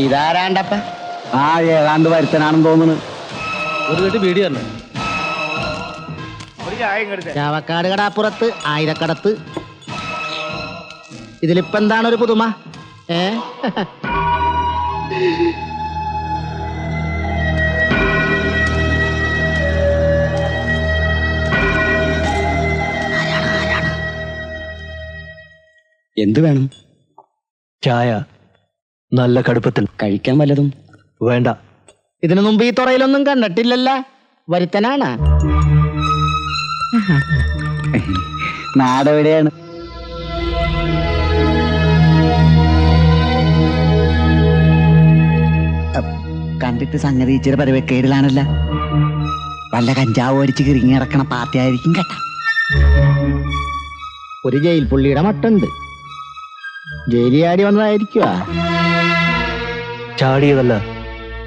ഇതാരാണ്ടപ്പ? ആ ഏതാണ്ട് വരുത്തനാണെന്ന് തോന്നുന്നു. ഒരു കെട്ടി ബീഡി തന്നെ. ചാവക്കാട് കടാപ്പുറത്ത് ആയിരക്കടത്ത്. ഇതിലിപ്പോ എന്താണ് ഒരു പുതുമ? എന്ത് വേണം? ചായ നല്ല കടുപ്പത്തിൽ. കഴിക്കാൻ വല്ലതും വേണ്ട. ഇതിനു മുമ്പ് ഈ തുറയിലൊന്നും കണ്ടിട്ടില്ലല്ല. വരുത്തനാണ്. നാടെവിടെയാണ്? കണ്ടിട്ട് സംഗതി ഇച്ചിരി പരവക്കേടിലാണല്ല. വല്ല കഞ്ചാവ് അടിച്ച് കിറങ്ങി കിടക്കണ പാർട്ടി ആയിരിക്കും കേട്ടാ. ഒരു ജയിൽ പുള്ളിയുടെ മട്ടുണ്ട്. ജയിലിയാടി വന്നതായിരിക്കുവാ. ചാടിയതല്ല,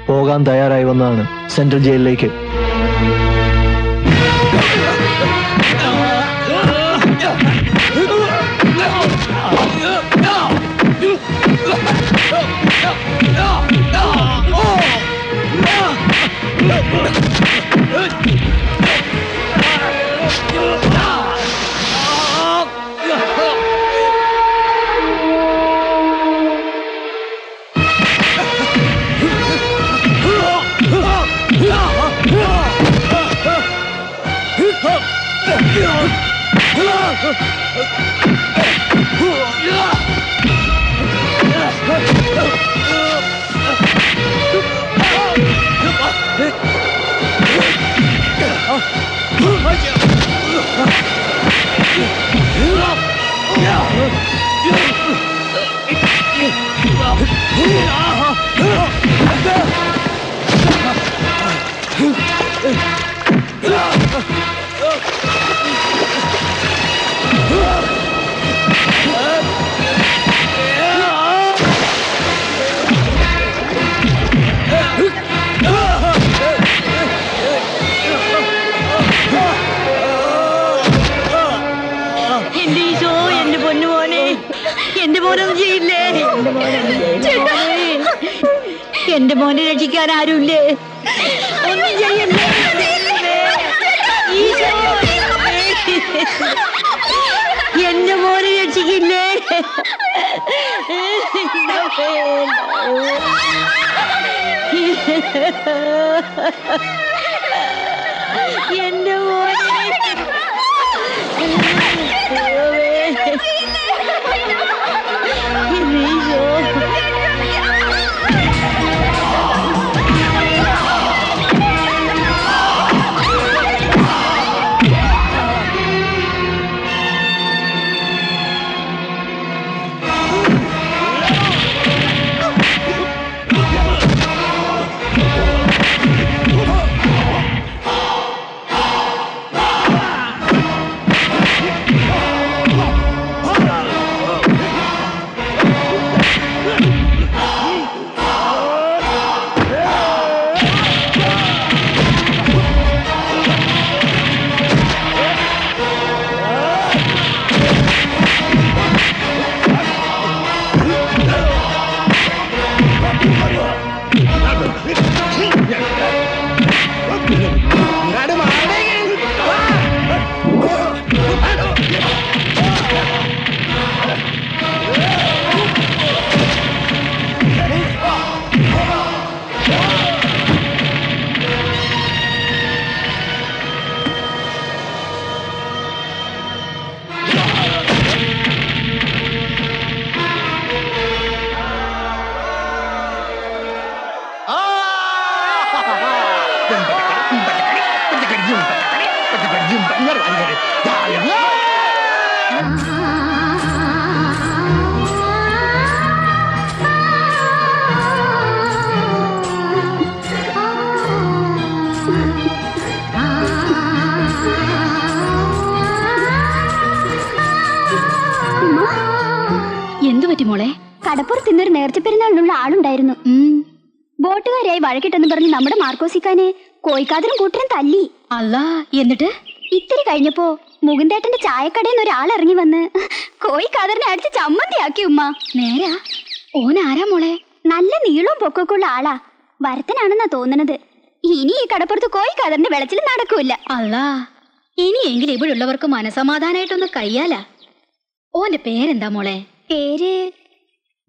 പോകാൻ തയ്യാറായി വന്നതാണ് സെൻട്രൽ ജയിലിലേക്ക്. എന്റെ മോനെ രക്ഷിക്കാൻ ആരുമില്ലേ? ഒന്നും ചെയ്യല്ലേ. എന്റെ മോനെ രക്ഷിക്കില്ലേ? എന്റെ മോനെ മോളെ കടപ്പുറത്ത് ഇന്നൊരു നേർച്ച പെരുന്നാളിനുള്ള ആളുണ്ടായിരുന്നു. ബോട്ടുകാരിയായി വഴക്കിട്ടെന്ന് പറഞ്ഞ് നമ്മുടെ മാർക്കോസിക്കാനെ കോയിക്കാതരും കൂട്ടരും തല്ലി. അല്ലാ, എന്നിട്ട് ഇത്തിരി കഴിഞ്ഞപ്പോ മുകുന്ദേട്ടന്റെ ചായക്കടയിൽ നിന്ന് ഒരാൾ ഇറങ്ങി വന്ന് കോയിക്കാതറിനെ അടിച്ച് ചമ്മന്തിയാക്കി. ഉമ്മ നേരാ? ഓനാരാ മോളെ? നല്ല നീളവും പൊക്കമൊക്കെ ഉള്ള ആളാ. വരത്തനാണെന്നാ തോന്നണത്. ഇനി ഈ കടപ്പുറത്ത് കോഴിക്കാതറിന്റെ വെളച്ചിൽ നടക്കൂല. അല്ലാ, ഇനിയെങ്കിലും ഇവിടെയുള്ളവർക്ക് മനസമാധാനായിട്ടൊന്ന് കഴിയാലാ. ഓന്റെ പേരെന്താ മോളെ? പേര്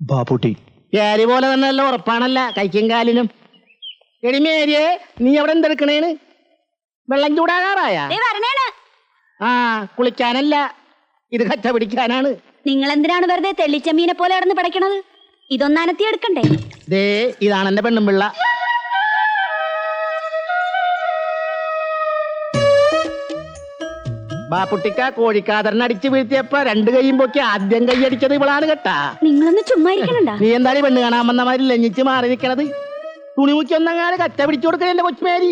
ബാപ്പുട്ടി. പേര് പോലെ തന്നെ നല്ല ഉറപ്പാണല്ല കൈക്കും കാലിനും. എടിമേരിയെ, നീ അവിടെ എന്തെടുക്കണേന്? വെള്ളം ചൂടാകാറായ? വരണേണ്. ആ, കുളിക്കാനല്ല, ഇത് കച്ച പിടിക്കാനാണ്. നിങ്ങൾ എന്തിനാണ് വെറുതെ തെള്ളിച്ചമ്മീനെ പോലെ നടന്ന് പടയ്ക്കണത്? ഇതൊന്നനത്തി എടുക്കണ്ടേ? ദേ, ഇതാണ് എന്റെ പെണ്ണും പിള്ള. ബാപ്പുട്ടിക്ക കോഴിക്കാതറിന് അടിച്ചു വീഴ്ത്തിയപ്പോ 2 കൈയും പൊക്കി ആദ്യം കൈയടിച്ചത് ഇവളാണ് കേട്ടാ. നിങ്ങളൊന്ന് ചുമ്മാ ഇരിക്കണണ്ട. നീ എന്താണ് പെണ്ണ് കാണാൻ വന്ന മാതിരി ലഞ്ഞിച്ച് മാറി നിൽക്കണത്? തുണിമുക്കി ഒന്നങ്ങാതെ കച്ച പിടിച്ചു കൊടുക്കണ എന്റെ കൊച്ചുമേരി.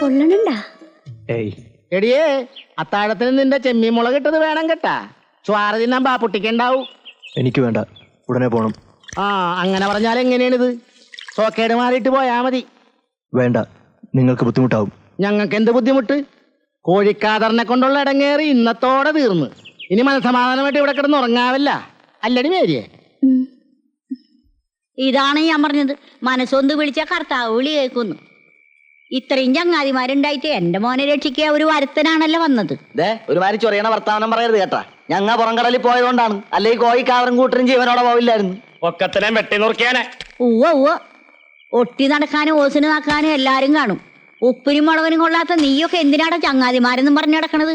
പൊള്ളണണ്ടാ? ഏയ്, എടിയേ, അത്താഴത്തിന് നിന്റെ ചെമ്മീൻ മുളക് ഇട്ടത് വേണം കേട്ടാ. സ്വാറ തിന്നാൻ ബാപ്പുട്ടിക്കുണ്ടാവും. എനിക്ക് വേണ്ട, ഉടനെ പോണം. ആ, അങ്ങനെ പറഞ്ഞാൽ എങ്ങനെയാണിത്? സോക്കേട് മാറിയിട്ട് പോയാ മതി. വേണ്ട, നിങ്ങൾക്ക് ബുദ്ധിമുട്ടാവും. ഞങ്ങൾക്ക് എന്ത് ബുദ്ധിമുട്ട്? കോഴിക്കാതറിനെ കൊണ്ടുള്ള ഇടങ്ങേറി ഇന്നത്തോടെ തീർന്ന്. ഇനി മനസമാധാനമായിട്ട് ഇവിടെ കിടന്ന് ഉറങ്ങാവില്ല. അല്ലടി മേരിയെ? ഇതാണ് ഞാൻ പറഞ്ഞത്, മനസ്സൊന്ന് വിളിച്ച കർത്താവ് വിളി കേൾക്കുന്നു. ഇത്രയും ചങ്ങാതിമാരുണ്ടായിട്ട് എന്റെ മോനെ രക്ഷിക്കുക ഒരു വരുത്തനാണല്ലോ വന്നത്. ഒരുമാതിരി ചൊറിയണ വർത്താനം പറയരുത് കേട്ടാ. ഞങ്ങ പുറംകടലിൽ പോയതുകൊണ്ടാണ്, അല്ലെങ്കിൽ കോഴിക്കാതറും കൂട്ടരും ജീവനോടെ പോവില്ലായിരുന്നു. ഒക്കത്തിനെ വെട്ടി നുറുക്കിയാനെ. ഉവ്വ ഒട്ടി നടക്കാനും ഓസിന് നടക്കാനും എല്ലാരും കാണും. ഉപ്പിനും മുളവിനും കൊള്ളാത്ത നീയൊക്കെ എന്തിനാണ് ചങ്ങാതിമാരെന്നും പറഞ്ഞു നടക്കണത്?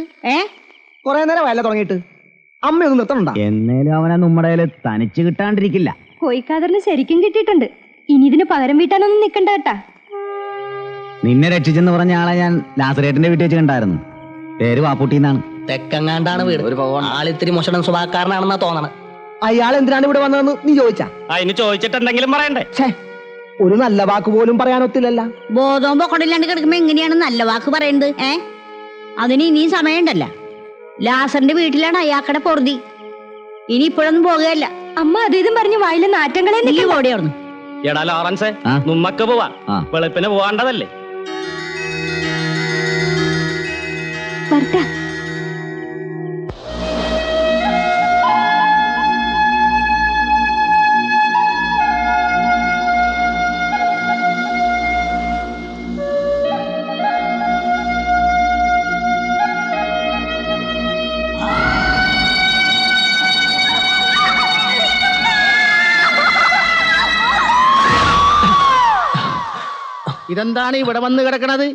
കൊറേ നേരം വയല തുടങ്ങിയിട്ട് അമ്മയൊന്നും നിർത്തണ്ട. എന്നേലും അവനെ നമ്മുടെ തനിച്ച് കിട്ടാണ്ടിരിക്കില്ല. കോഴിക്കാതറിന് ശരിക്കും കിട്ടിയിട്ടുണ്ട്. ഇനി ഇതിന് പകരം വീട്ടാനൊന്നും നിക്കണ്ട കേട്ടാ. നിന്നെ രക്ഷിച്ചെന്ന് പറഞ്ഞ ആളെ ഞാൻ ലാസറേറ്റിന്റെ വീട്ടിൽ വെച്ച് കണ്ടായിരുന്നു. പേര് വാപ്പൂട്ടിന്നാണ്. തെക്കങ്ങാണ്ടാണ് വീട്. ആളിത്തിരി മോശം സ്വഭാവക്കാരനാണെന്നാ തോന്നണം. അയാൾ എന്തിനാണ് ഇവിടെ വന്നതെന്ന് നീ ചോദിച്ചാ? അതിന് ചോദിച്ചിട്ടെന്തെങ്കിലും പറയണ്ടേ? ഒരു നല്ല വാക്ക് പോലും പറയാനൊത്തില്ലല്ല. ബോധവും പൊക്കടില്ലാണ്ട് കിടക്കുമ്പോ എങ്ങനെയാണ് നല്ല വാക്ക് പറയുന്നത്? അതിന് ഇനിയും സമയമുണ്ടല്ല. ലാസറിന്റെ വീട്ടിലാണ് അയാക്കടെ പൊറുതി. ഇനി ഇപ്പോഴൊന്നും പോകുകയല്ല. അമ്മ അത് ഇതും പറഞ്ഞു വായിലെ നാറ്റങ്ങളെ നീ ഓടിയായിരുന്നു. എടാ ലോറൻസേ, ആ? നമ്മക്ക് പോവാ. ആ. വെളുപ്പിന് പോവാണ്ടതല്ലേ? വരട്ടെ. ഇതെന്താണ് ഇവിടെ വന്ന് കിടക്കണത്?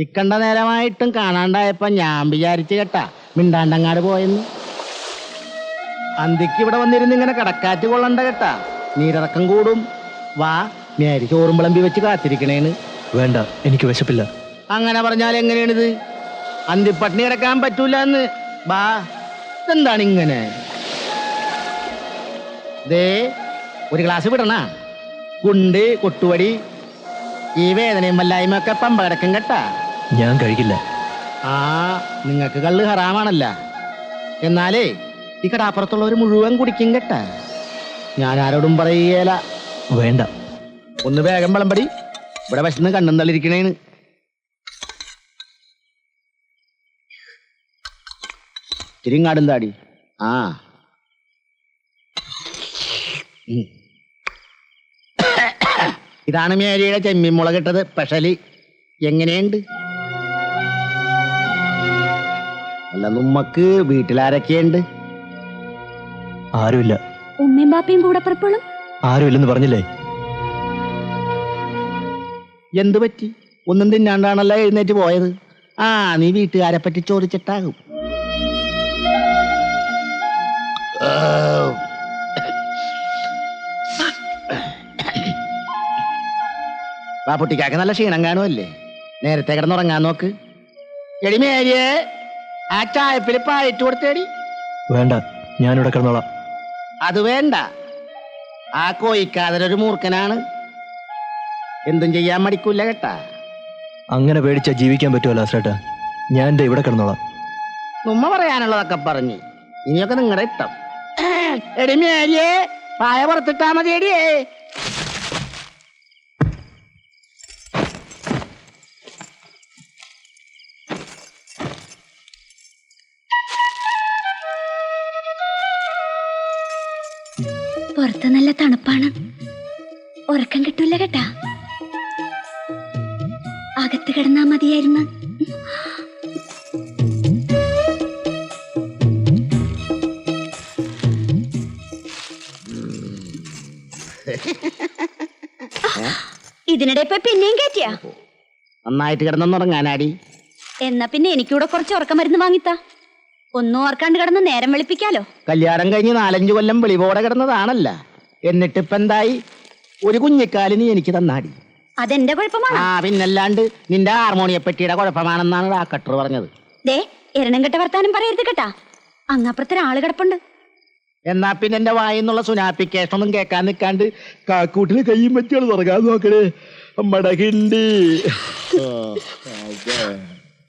ഇക്കണ്ട നേരമായിട്ടും കാണാണ്ടായപ്പോ ഞാൻ വിചാരിച്ചു കേട്ടാ മിണ്ടാണ്ടങ്ങാട് പോയെന്ന്. അന്തിക്ക് ഇവിടെ വന്നിരുന്ന് ഇങ്ങനെ കടക്കാറ്റ് കൊള്ളണ്ട കേട്ടാ, നീരിറക്കം കൂടും. വാ, മേരി ചോറും വിളമ്പി വെച്ച് കാത്തിരിക്കണേന്ന്. വേണ്ട, എനിക്ക് വിശപ്പില്ല. അങ്ങനെ പറഞ്ഞാൽ എങ്ങനെയാണിത്? അന്തിപ്പട്ടിണി കിടക്കാൻ പറ്റൂല എന്ന്. ബാ, ഇതെന്താണ് ഇങ്ങനെ? ദേ, ഒരു ഗ്ലാസ് വിടണ. കുണ്ട് കൊട്ടുവടി ഈ വേദനയും വല്ലായ്മ ഒക്കെ പമ്പ കിടക്കും കേട്ടാ. ഞാൻ കഴിക്കില്ല. ആ, നിങ്ങൾക്ക് കള്ള് ഹറാമാണല്ല. എന്നാലേ ഈ കടാപ്പുറത്തുള്ളവർ മുഴുവൻ കുടിക്കും കേട്ടാ. ഞാൻ ആരോടും പറയുകയില്ല. വേണ്ട. ഒന്ന് വേഗം വിളമ്പടി, ഇവിടെ വിശന്ന് കണ്ണും തള്ളിരിക്കണേന്ന്. തിരിങ്ങാടും താടി. ആ, ഇതാണ് മേരിയുടെ ചെമ്മീൻ മുളകിട്ടത് സ്പെഷ്യലി. എങ്ങനെയുണ്ട്? അല്ല, നമ്മക്ക് വീട്ടിലാരൊക്കെയുണ്ട്? ആരുമില്ല. ഉമ്മയും ബാപ്പയും കൂടെ പുറപ്പെടും. ആരുമില്ലെന്ന് പറഞ്ഞില്ലേ? എന്ത് പറ്റി? ഒന്നും തിന്നാണ്ടാണല്ലോ എഴുന്നേറ്റ് പോയത്. ആ, നീ വീട്ടുകാരെ പറ്റി ചോദിച്ചിട്ടാകും. ബാപ്പുട്ടിക്കാക്ക് നല്ല ക്ഷീണം കാണുമല്ലേ? നേരത്തെ കിടന്നുറങ്ങാൻ നോക്ക്. എടി മേരിയെ, ആ ചായപ്പിൽ പായിട്ട് കൊടുത്തേടി. വേണ്ട, ഞാനിവിടെ കിടന്നോളാം. അത് വേണ്ട. ആ കോയിക്കാതൊരു മൂർഖനാണ്, എന്തും ചെയ്യാൻ മടിക്കൂല കേട്ടാ. അങ്ങനെ പേടിച്ചാ ജീവിക്കാൻ പറ്റുമോ ലാസറേട്ടാ? ഞാൻ എന്റെ ഇവിടെ കിടന്നോളാം. ഉമ്മ പറയാനുള്ളതൊക്കെ പറഞ്ഞ് ഇനിയൊക്കെ നിങ്ങളുടെ ഇഷ്ടം. എടി മേരിയെ, പായ പുറത്തിട്ടാ മതി. എടിയേ, പുറത്ത് നല്ല തണുപ്പാണ്, ഉറക്കം കിട്ടൂല കേട്ടാ. അകത്ത് കിടന്നാ മതിയായിരുന്നു. ഇതിനിടെ ഇപ്പൊ പിന്നെയും കയറ്റിയാ? നന്നായിട്ട് കിടന്നുറങ്ങാനാടി. എന്നാ പിന്നെ എനിക്കൂടെ കുറച്ച് ഉറക്കം മരുന്ന് വാങ്ങിത്താ. ഒന്നും ഓർക്കാണ്ട് കിടന്ന് നേരം വെളുപ്പിക്കാലോ. കല്യാണം കഴിഞ്ഞ് 4-5 കൊല്ലം വെളിപോടെ കിടന്നതാണല്ല, എന്നിട്ടിപ്പ എന്തായി? ഒരു കുഞ്ഞിക്കാലിന് എനിക്ക് തന്നാടി. അതെന്റെ കുഴപ്പമാണ്. ആ പിന്നല്ലാണ്ട് നിന്റെ ഹാർമോണിയപ്പെട്ടിയുടെ കുഴപ്പമാണെന്നാണ് ഡാക്ടർ പറഞ്ഞത്. ദേ എരണം കെട്ട വർത്താനം പറയരുത് കേട്ടാ, അങ്ങപ്പുറത്തൊരാള് കിടപ്പുണ്ട്. എന്നാ പിന്നെ എന്റെ വായിന്നുള്ള സുനാപ്പിക്കേഷൻ ഒന്നും കേൾക്കാൻ നിൽക്കാണ്ട് കാക്കൂട്ടിന് കയ്യും പറ്റിയാണ് തുറക്കാൻ നോക്കണേ. അമ്മട കിണ്ടി.